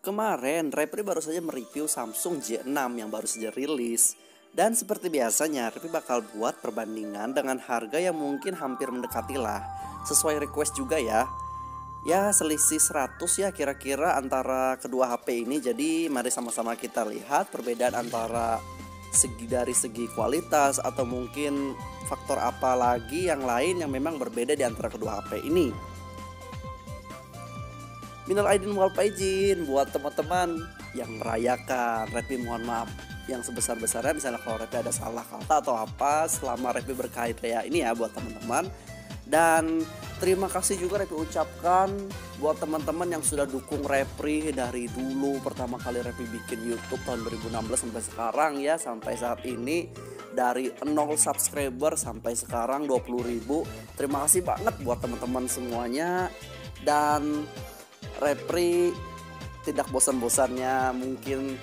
Kemarin, Repri baru saja mereview Samsung J6 yang baru saja rilis. Dan seperti biasanya, Repri bakal buat perbandingan dengan harga yang mungkin hampir mendekati lah. Sesuai request juga ya. Ya selisih 100 ya kira-kira antara kedua HP ini. Jadi mari sama-sama kita lihat perbedaan antara dari segi kualitas atau mungkin faktor apa lagi yang lain yang memang berbeda di antara kedua HP ini. Minal aidin wal faizin buat teman-teman yang merayakan. Repri mohon maaf yang sebesar-besarnya misalnya kalau Repri ada salah kata atau apa selama Repri berkarya ini ya buat teman-teman. Dan terima kasih juga Repri ucapkan buat teman-teman yang sudah dukung Repri dari dulu pertama kali Repri bikin YouTube tahun 2016 sampai sekarang ya, sampai saat ini dari 0 subscriber sampai sekarang 20.000. Terima kasih banget buat teman-teman semuanya. Dan Repri tidak bosan-bosannya mungkin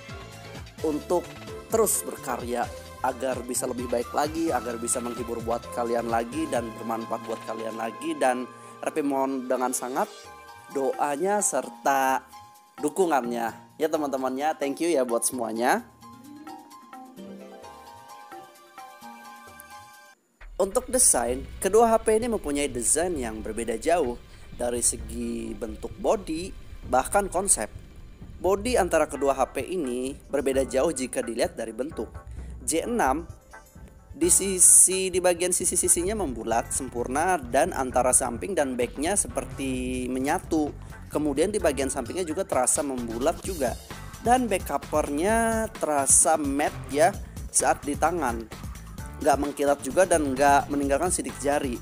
untuk terus berkarya agar bisa lebih baik lagi, agar bisa menghibur buat kalian lagi dan bermanfaat buat kalian lagi. Dan Repri mohon dengan sangat doanya serta dukungannya ya teman-temannya. Thank you ya buat semuanya. Untuk desain, kedua HP ini mempunyai desain yang berbeda jauh dari segi bentuk body, bahkan konsep. Body antara kedua HP ini berbeda jauh jika dilihat dari bentuk. J6 di bagian sisi-sisinya membulat sempurna dan antara samping dan backnya seperti menyatu. Kemudian di bagian sampingnya juga terasa membulat juga. Dan back covernya terasa matte ya saat di tangan. Nggak mengkilat juga dan nggak meninggalkan sidik jari.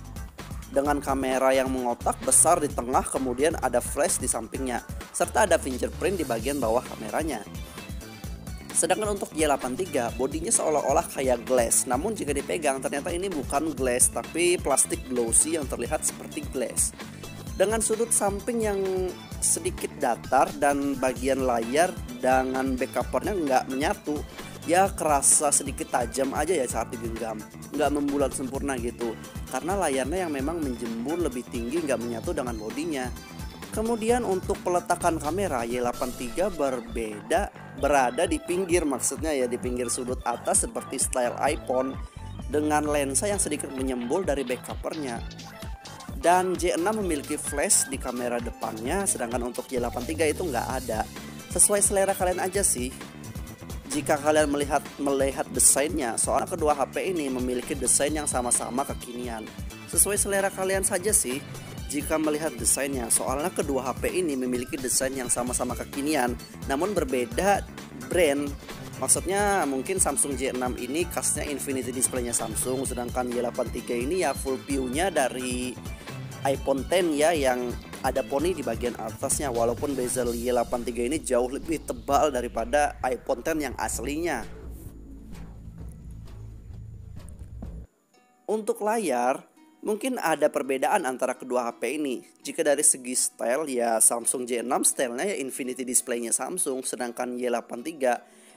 Dengan kamera yang mengotak besar di tengah, kemudian ada flash di sampingnya, serta ada fingerprint di bagian bawah kameranya. Sedangkan untuk Y83, bodinya seolah-olah kayak glass. Namun jika dipegang ternyata ini bukan glass, tapi plastik glossy yang terlihat seperti glass. Dengan sudut samping yang sedikit datar dan bagian layar dengan back covernya nggak menyatu. Ya kerasa sedikit tajam aja ya saat digenggam, nggak membulat sempurna gitu. Karena layarnya yang memang menjembur lebih tinggi, nggak menyatu dengan bodinya. Kemudian untuk peletakan kamera, Y83 berada di pinggir, maksudnya ya di pinggir sudut atas seperti style iPhone, dengan lensa yang sedikit menyembul dari back covernya. Dan J6 memiliki flash di kamera depannya, sedangkan untuk Y83 itu nggak ada. Sesuai selera kalian aja sih jika kalian melihat desainnya, soalnya kedua HP ini memiliki desain yang sama-sama kekinian. Sesuai selera kalian saja sih jika melihat desainnya, soalnya kedua HP ini memiliki desain yang sama-sama kekinian namun berbeda brand. Maksudnya mungkin Samsung J6 ini khasnya Infinity Display-nya Samsung, sedangkan Y83 ini ya full view-nya dari iPhone X ya, yang ada poni di bagian atasnya. Walaupun bezel Y83 ini jauh lebih tebal daripada iPhone X yang aslinya. Untuk layar, mungkin ada perbedaan antara kedua HP ini. Jika dari segi style ya Samsung J6 stylenya ya Infinity Display-nya Samsung, sedangkan Y83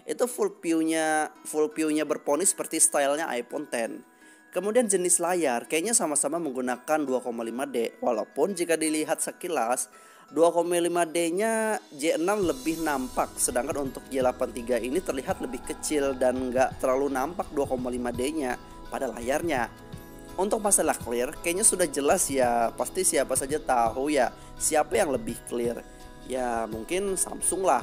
itu full view-nya berponi seperti stylenya iPhone X. Kemudian jenis layar kayaknya sama-sama menggunakan 2,5D. Walaupun jika dilihat sekilas 2,5D-nya J6 lebih nampak, sedangkan untuk Y83 ini terlihat lebih kecil dan nggak terlalu nampak 2,5D-nya pada layarnya. Untuk masalah clear kayaknya sudah jelas ya, pasti siapa saja tahu ya siapa yang lebih clear. Ya mungkin Samsung lah.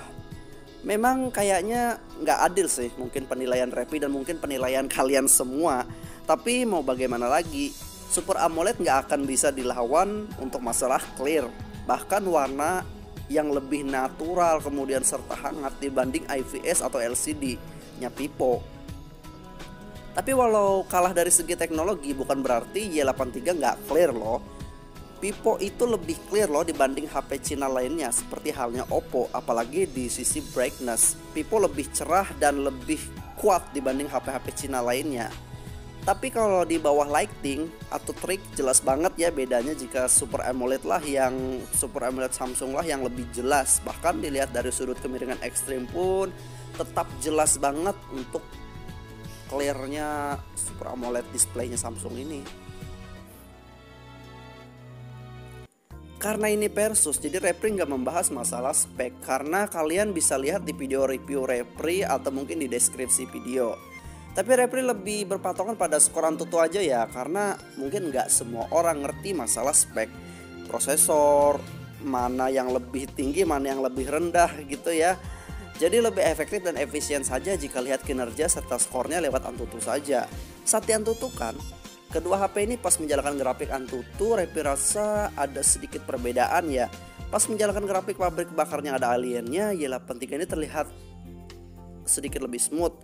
Memang kayaknya nggak adil sih mungkin penilaian Repri dan mungkin penilaian kalian semua. Tapi mau bagaimana lagi, Super AMOLED nggak akan bisa dilawan untuk masalah clear. Bahkan warna yang lebih natural kemudian serta hangat dibanding IPS atau LCD-nya Vivo. Tapi walau kalah dari segi teknologi bukan berarti Y83 nggak clear loh. Vivo itu lebih clear loh dibanding HP Cina lainnya seperti halnya Oppo, apalagi di sisi brightness. Vivo lebih cerah dan lebih kuat dibanding HP-HP Cina lainnya. Tapi kalau di bawah lighting atau trik jelas banget ya bedanya jika Super AMOLED Samsung lah yang lebih jelas. Bahkan dilihat dari sudut kemiringan ekstrim pun tetap jelas banget untuk clearnya Super AMOLED displaynya Samsung ini. Karena ini Persus, jadi Repri nggak membahas masalah spek, karena kalian bisa lihat di video review Repri atau mungkin di deskripsi video. Tapi Repri lebih berpatokan pada skor Antutu aja ya, karena mungkin nggak semua orang ngerti masalah spek prosesor, mana yang lebih tinggi, mana yang lebih rendah gitu ya. Jadi lebih efektif dan efisien saja jika lihat kinerja serta skornya lewat Antutu saja. Saat di Antutu kan, kedua HP ini pas menjalankan grafik Antutu, Repri rasa ada sedikit perbedaan ya. Pas menjalankan grafik pabrik bakarnya ada aliennya, Y83 ini terlihat sedikit lebih smooth.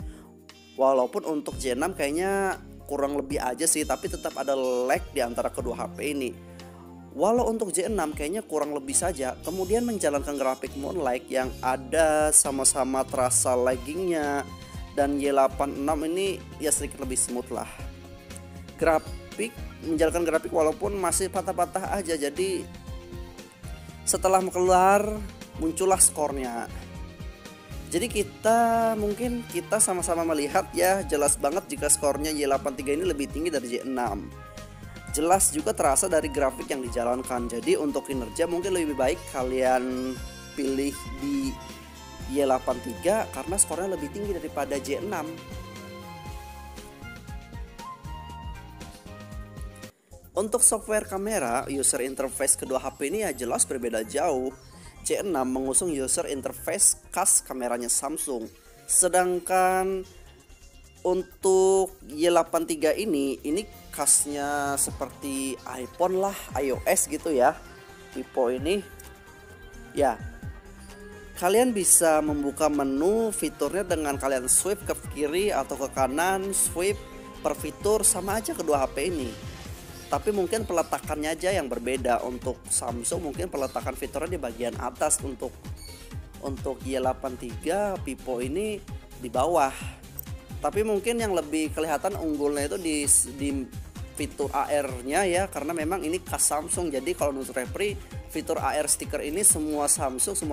Walaupun untuk J6 kayaknya kurang lebih aja sih, tapi tetap ada lag di antara kedua HP ini. Walau untuk J6 kayaknya kurang lebih saja. Kemudian menjalankan grafik Moonlight yang ada sama-sama terasa laggingnya, dan Y86 ini ya sedikit lebih smooth lah. Menjalankan grafik walaupun masih patah-patah aja, jadi setelah keluar muncullah skornya. Jadi mungkin kita sama-sama melihat ya, jelas banget jika skornya Y83 ini lebih tinggi dari J6. Jelas juga terasa dari grafik yang dijalankan. Jadi untuk kinerja mungkin lebih baik kalian pilih di Y83 karena skornya lebih tinggi daripada J6. Untuk software kamera, user interface kedua HP ini ya jelas berbeda jauh. J6 mengusung user interface khas kameranya Samsung. Sedangkan untuk Y83 ini khasnya seperti iPhone lah, iOS gitu ya. Tipe ini ya, kalian bisa membuka menu fiturnya dengan kalian swipe ke kiri atau ke kanan, swipe per fitur, sama aja kedua HP ini. Tapi mungkin peletakannya aja yang berbeda. Untuk Samsung mungkin peletakan fiturnya di bagian atas, untuk Y83 Vivo ini di bawah. Tapi mungkin yang lebih kelihatan unggulnya itu di fitur AR-nya ya, karena memang ini khas Samsung. Jadi kalau menurut Repri, fitur AR stiker ini semua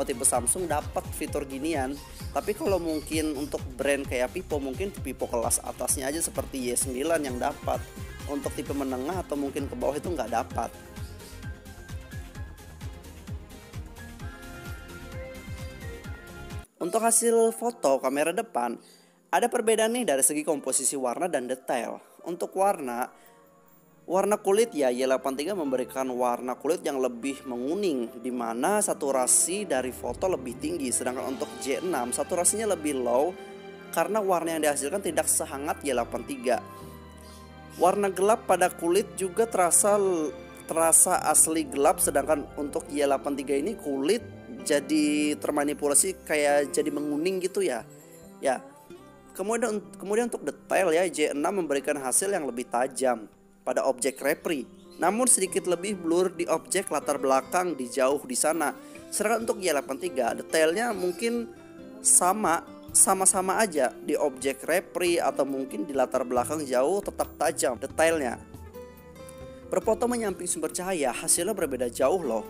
tipe Samsung dapat fitur ginian. Tapi kalau mungkin untuk brand kayak Vivo, mungkin Vivo kelas atasnya aja seperti Y9 yang dapat. Untuk tipe menengah atau mungkin ke bawah itu nggak dapat. Untuk hasil foto kamera depan, ada perbedaan nih dari segi komposisi warna dan detail. Untuk warna kulit ya, Y83 memberikan warna kulit yang lebih menguning, di mana saturasi dari foto lebih tinggi. Sedangkan untuk J6 saturasinya lebih low karena warna yang dihasilkan tidak sehangat Y83. Warna gelap pada kulit juga terasa asli gelap, sedangkan untuk Y83 ini kulit jadi termanipulasi kayak jadi menguning gitu ya. Ya. Kemudian untuk detail ya, J6 memberikan hasil yang lebih tajam pada objek Repri, namun sedikit lebih blur di objek latar belakang di jauh di sana. Sedangkan untuk Y83 detailnya mungkin sama-sama aja di objek Repri atau mungkin di latar belakang jauh tetap tajam detailnya. Berfoto menyamping sumber cahaya hasilnya berbeda jauh loh.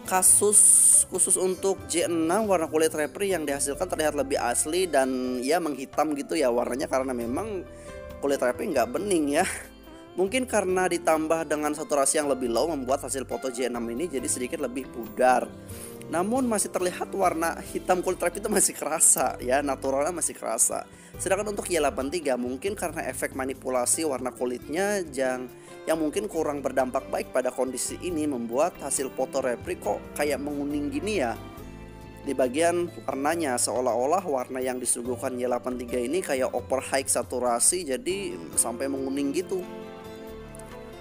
Khusus untuk J6 warna kulit Repri yang dihasilkan terlihat lebih asli dan ya menghitam gitu ya warnanya, karena memang kulit Repri nggak bening ya. Mungkin karena ditambah dengan saturasi yang lebih low membuat hasil foto J6 ini jadi sedikit lebih pudar. Namun masih terlihat warna hitam kulit Repri itu masih kerasa ya, naturalnya masih kerasa. Sedangkan untuk Y83 mungkin karena efek manipulasi warna kulitnya yang mungkin kurang berdampak baik pada kondisi ini, membuat hasil foto Repri kok kayak menguning gini ya. Di bagian warnanya seolah-olah warna yang disuguhkan Y83 ini kayak overhigh saturasi, jadi sampai menguning gitu.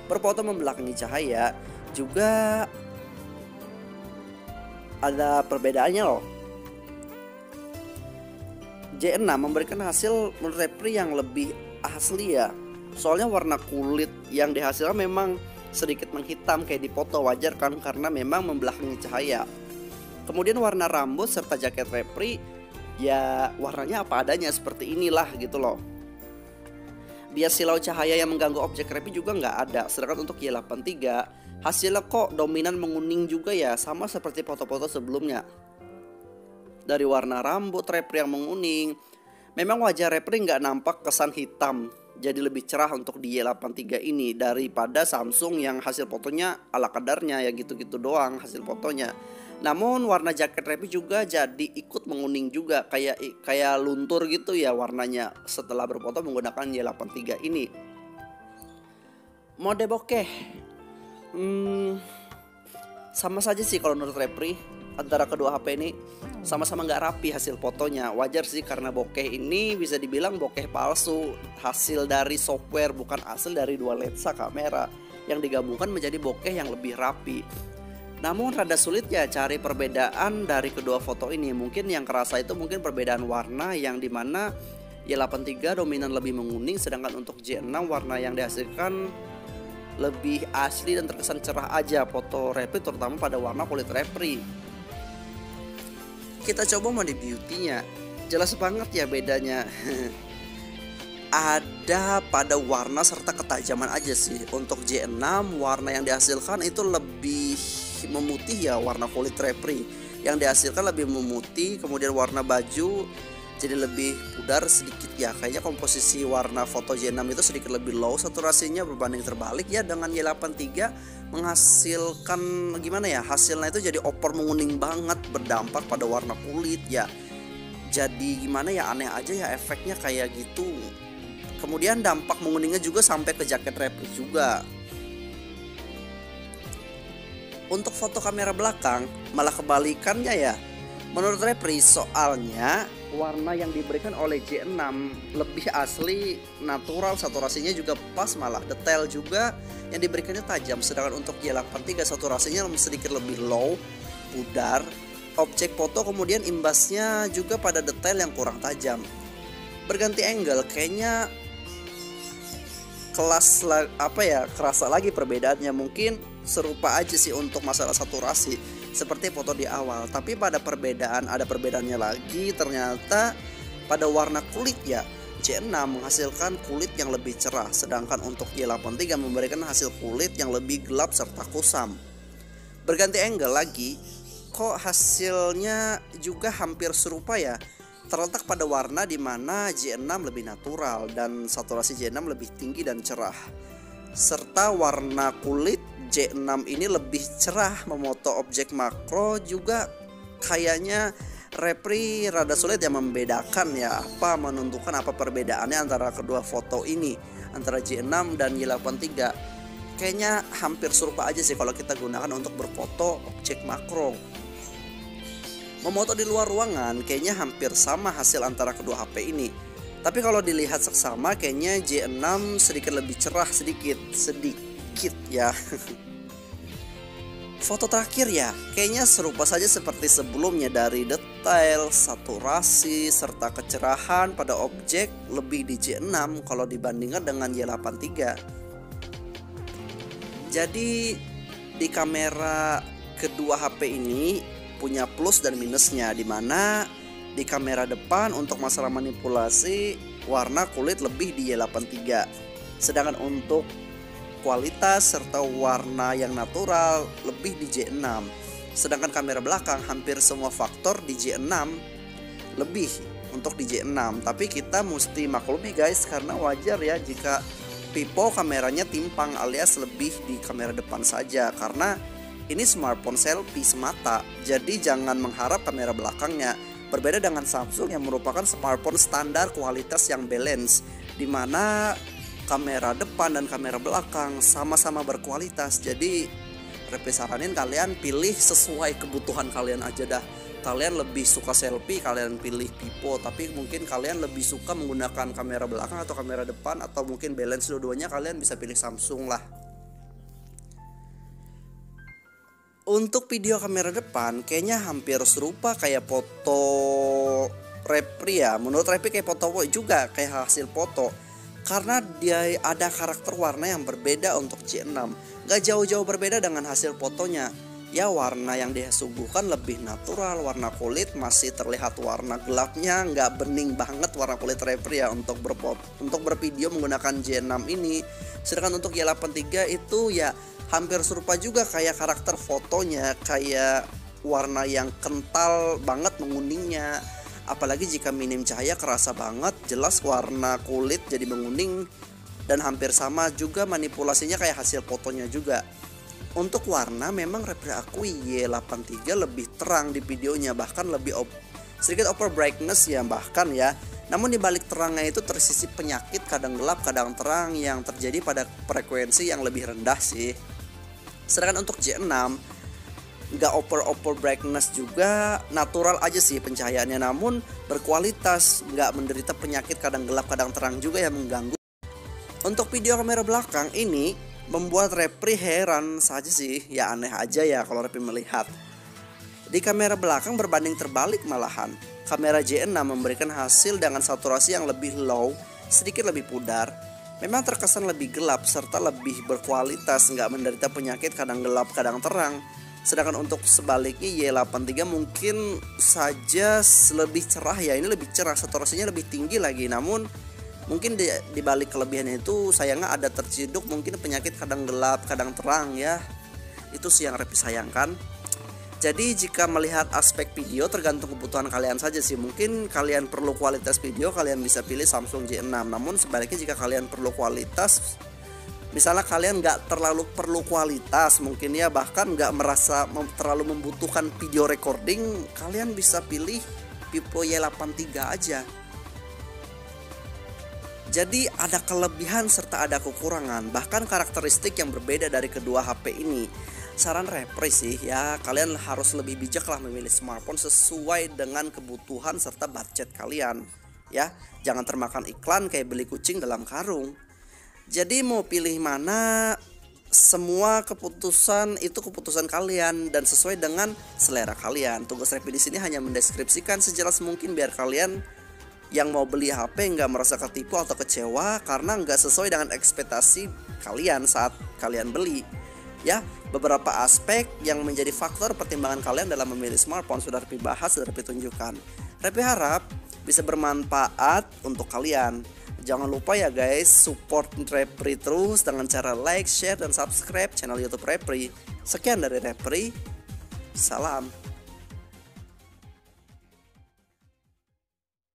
Berfoto membelakangi cahaya juga ada perbedaannya loh. J6 memberikan hasil menurut Repri yang lebih asli ya. Soalnya warna kulit yang dihasilkan memang sedikit menghitam kayak di foto, wajar kan karena memang membelakangi cahaya. Kemudian warna rambut serta jaket Repri ya warnanya apa adanya seperti inilah gitu loh. Bias silau cahaya yang mengganggu objek Repri juga nggak ada. Sedangkan untuk Y83 hasilnya kok dominan menguning juga ya, sama seperti foto-foto sebelumnya. Dari warna rambut Repri yang menguning, memang wajah Repri nggak nampak kesan hitam jadi lebih cerah untuk di Y83 ini daripada Samsung yang hasil fotonya ala kadarnya ya gitu-gitu doang hasil fotonya. Namun warna jaket Repri juga jadi ikut menguning juga, kayak luntur gitu ya warnanya setelah berfoto menggunakan Y83 ini. Mode bokeh, sama saja sih kalau menurut Repri. Antara kedua HP ini sama-sama nggak rapi hasil fotonya. Wajar sih karena bokeh ini bisa dibilang bokeh palsu, hasil dari software bukan hasil dari dua lensa kamera yang digabungkan menjadi bokeh yang lebih rapi. Namun rada sulit ya cari perbedaan dari kedua foto ini. Mungkin yang kerasa itu mungkin perbedaan warna, yang dimana Y83 dominan lebih menguning, sedangkan untuk J6 warna yang dihasilkan lebih asli dan terkesan cerah aja foto Repri, terutama pada warna kulit Repri. Kita coba mode beauty-nya, jelas banget ya bedanya. Ada pada warna serta ketajaman aja sih. Untuk J6 warna yang dihasilkan itu lebih memutih ya, warna kulit Repri yang dihasilkan lebih memutih. Kemudian warna baju jadi lebih pudar sedikit ya. Kayaknya komposisi warna foto J6 itu sedikit lebih low saturasinya berbanding terbalik ya dengan Y83, menghasilkan gimana ya, hasilnya itu jadi opor menguning banget, berdampak pada warna kulit ya. Jadi gimana ya, aneh aja ya efeknya kayak gitu. Kemudian dampak menguningnya juga sampai ke jaket Repri juga. Untuk foto kamera belakang malah kebalikannya ya menurut Repri, soalnya warna yang diberikan oleh J6 lebih asli, natural, saturasinya juga pas, malah detail juga yang diberikannya tajam. Sedangkan untuk Y83 saturasinya sedikit lebih low, pudar, objek foto kemudian imbasnya juga pada detail yang kurang tajam. Berganti angle kayaknya kerasa lagi perbedaannya. Mungkin serupa aja sih untuk masalah saturasi seperti foto di awal, tapi ada perbedaannya lagi. Ternyata pada warna kulit ya, J6 menghasilkan kulit yang lebih cerah, sedangkan untuk Y83 memberikan hasil kulit yang lebih gelap serta kusam. Berganti angle lagi, kok hasilnya juga hampir serupa ya, terletak pada warna di mana J6 lebih natural dan saturasi J6 lebih tinggi dan cerah, serta warna kulit J6 ini lebih cerah memoto objek makro. Juga kayaknya Repri rada sulit ya membedakan ya, menentukan apa perbedaannya antara kedua foto ini, antara J6 dan Y83. Kayaknya hampir serupa aja sih kalau kita gunakan untuk berfoto objek makro. Memoto di luar ruangan kayaknya hampir sama hasil antara kedua HP ini. Tapi kalau dilihat seksama kayaknya J6 sedikit lebih cerah sedikit ya. Foto terakhir ya, kayaknya serupa saja seperti sebelumnya, dari detail, saturasi, serta kecerahan pada objek lebih di J6 kalau dibandingkan dengan Y83. Jadi di kamera kedua HP ini punya plus dan minusnya, dimana di kamera depan untuk masalah manipulasi warna kulit lebih di Y83, sedangkan untuk kualitas serta warna yang natural lebih di J6. Sedangkan kamera belakang hampir semua faktor di J6 lebih untuk di J6. Tapi kita mesti maklumi guys, karena wajar ya jika pipo kameranya timpang alias lebih di kamera depan saja, karena ini smartphone selfie semata. Jadi jangan mengharap kamera belakangnya berbeda dengan Samsung yang merupakan smartphone standar kualitas yang balance, dimana kamera depan dan kamera belakang sama-sama berkualitas. Jadi Repri saranin kalian pilih sesuai kebutuhan kalian aja dah. Kalian lebih suka selfie, kalian pilih pipo. Tapi mungkin kalian lebih suka menggunakan kamera belakang atau kamera depan, atau mungkin balance dua-duanya, kalian bisa pilih Samsung lah. Untuk video kamera depan kayaknya hampir serupa kayak foto Repri ya. Menurut Repri kayak foto juga, kayak hasil foto, karena dia ada karakter warna yang berbeda untuk J6. Gak jauh-jauh berbeda dengan hasil fotonya. Ya warna yang disuguhkan lebih natural, warna kulit masih terlihat warna gelapnya, gak bening banget warna kulit Repri ya untuk bervideo menggunakan J6 ini. Sedangkan untuk Y83 itu ya hampir serupa juga kayak karakter fotonya, kayak warna yang kental banget menguningnya, Apalagi jika minim cahaya kerasa banget, jelas warna kulit jadi menguning dan hampir sama juga manipulasinya kayak hasil fotonya juga. Untuk warna memang Repri aku Y83 lebih terang di videonya, bahkan lebih sedikit over brightness ya bahkan ya. Namun di balik terangnya itu tersisip penyakit kadang gelap kadang terang yang terjadi pada frekuensi yang lebih rendah sih. Sedangkan untuk J6 nggak over brightness juga, natural aja sih pencahayaannya, namun berkualitas, nggak menderita penyakit kadang gelap kadang terang juga yang mengganggu. Untuk video kamera belakang ini membuat Repri heran saja sih, ya aneh aja ya kalau Repri melihat. Di kamera belakang berbanding terbalik malahan. Kamera J6 memberikan hasil dengan saturasi yang lebih low, sedikit lebih pudar. Memang terkesan lebih gelap serta lebih berkualitas, nggak menderita penyakit kadang gelap kadang terang. Sedangkan untuk sebaliknya Y83 mungkin saja lebih cerah ya, ini lebih cerah, saturasinya lebih tinggi lagi. Namun mungkin di balik kelebihannya itu sayangnya ada terciduk mungkin penyakit kadang gelap kadang terang ya. Itu sih yang Repri sayangkan. Jadi jika melihat aspek video tergantung kebutuhan kalian saja sih. Mungkin kalian perlu kualitas video, kalian bisa pilih Samsung J6. Namun sebaliknya jika kalian perlu kualitas, misalnya kalian nggak terlalu perlu kualitas mungkin ya, bahkan nggak merasa terlalu membutuhkan video recording, kalian bisa pilih Vivo Y83 aja. Jadi ada kelebihan serta ada kekurangan, bahkan karakteristik yang berbeda dari kedua HP ini. Saran Repri sih ya, kalian harus lebih bijak lah memilih smartphone sesuai dengan kebutuhan serta budget kalian ya. Jangan termakan iklan kayak beli kucing dalam karung. Jadi mau pilih mana, semua keputusan itu keputusan kalian dan sesuai dengan selera kalian. Tugas Repri di sini hanya mendeskripsikan sejelas mungkin biar kalian yang mau beli HP nggak merasa ketipu atau kecewa karena nggak sesuai dengan ekspektasi kalian saat kalian beli. Ya, beberapa aspek yang menjadi faktor pertimbangan kalian dalam memilih smartphone sudah Repri bahas, sudah Repri tunjukkan. Repri harap bisa bermanfaat untuk kalian. Jangan lupa ya guys, support Repri terus dengan cara like, share, dan subscribe channel YouTube Repri. Sekian dari Repri, salam.